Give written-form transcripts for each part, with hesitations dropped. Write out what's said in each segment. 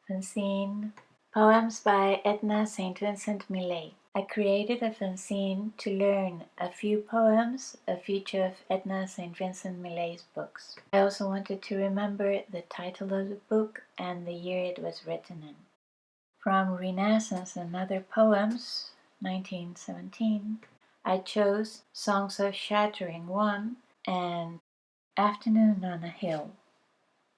Fanzine. Poems by Edna St Vincent Millay. I created a fanzine to learn a few poems of each of Edna St Vincent Millay's books. I also wanted to remember the title of the book and the year it was written in. From Renascence and Other Poems, 1917, I chose Songs of Shattering 1 and Afternoon on a Hill.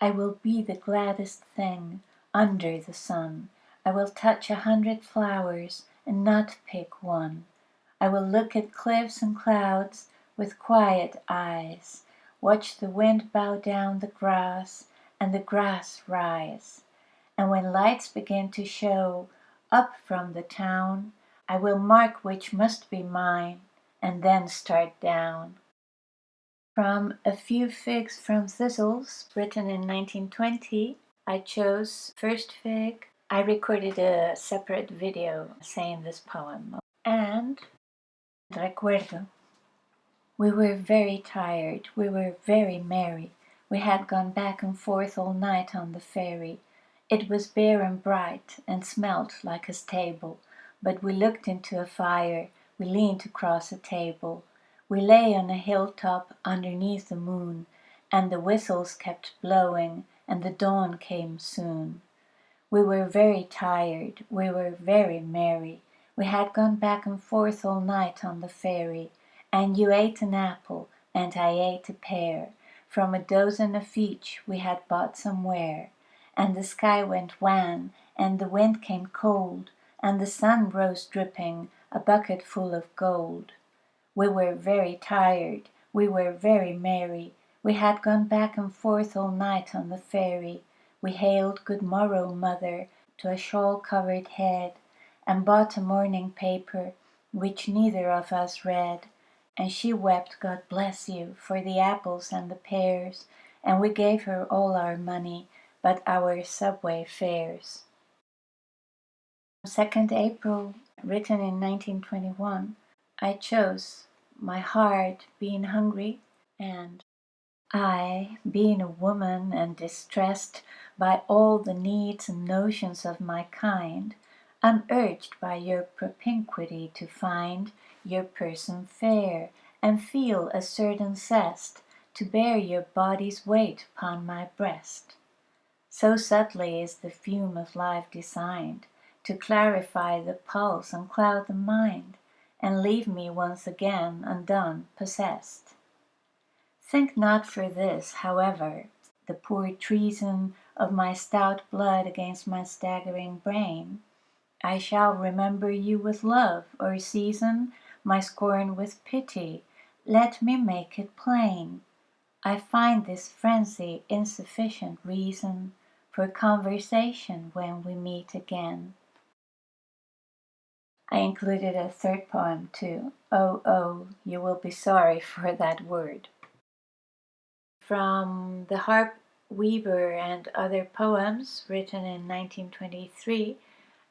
I will be the gladdest thing under the sun. I will touch 100 flowers and not pick one. I will look at cliffs and clouds with quiet eyes, watch the wind bow down the grass and the grass rise. And when lights begin to show up from the town, I will mark which must be mine and then start down. From A Few Figs from Thistles, written in 1920, I chose First Fig. I recorded a separate video saying this poem. And Recuerdo. We were very tired, we were very merry. We had gone back and forth all night on the ferry. It was bare and bright, and smelt like a stable. But we looked into a fire, we leaned across a table. We lay on a hilltop underneath the moon, and the whistles kept blowing, and the dawn came soon. We were very tired, we were very merry. We had gone back and forth all night on the ferry, and you ate an apple, and I ate a pear, from a dozen of each we had bought somewhere. And the sky went wan, and the wind came cold, and the sun rose dripping, a bucket full of gold. We were very tired, we were very merry. We had gone back and forth all night on the ferry. We hailed good morrow, mother, to a shawl-covered head, and bought a morning paper, which neither of us read. And she wept, God bless you, for the apples and the pears, and we gave her all our money, but our subway fares. 2nd April, written in 1921, I chose My heart being hungry, and I, being a woman and distressed by all the needs and notions of my kind, am urged by your propinquity to find your person fair, and feel a certain zest to bear your body's weight upon my breast. So subtly is the fume of life designed to clarify the pulse and cloud the mind, and leave me once again undone, possessed. Think not for this, however, the poor treason of my stout blood against my staggering brain. I shall remember you with love, or season my scorn with pity. Let me make it plain. I find this frenzy insufficient reason for conversation when we meet again. I included a third poem too. Oh, oh, you will be sorry for that word. From the Harp-weaver and Other Poems, written in 1923,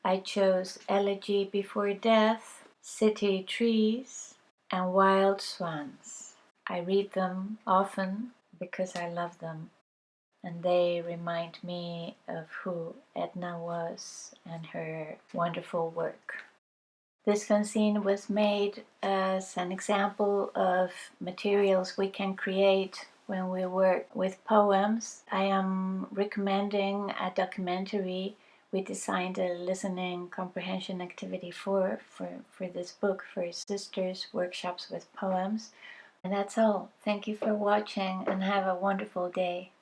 I chose Elegy Before Death, City Trees, and Wild Swans. I read them often because I love them, and they remind me of who Edna was and her wonderful work. This fanzine was made as an example of materials we can create when we work with poems. I am recommending a documentary we designed a listening comprehension activity for this book, for sisters workshops with poems. And that's all. Thank you for watching and have a wonderful day.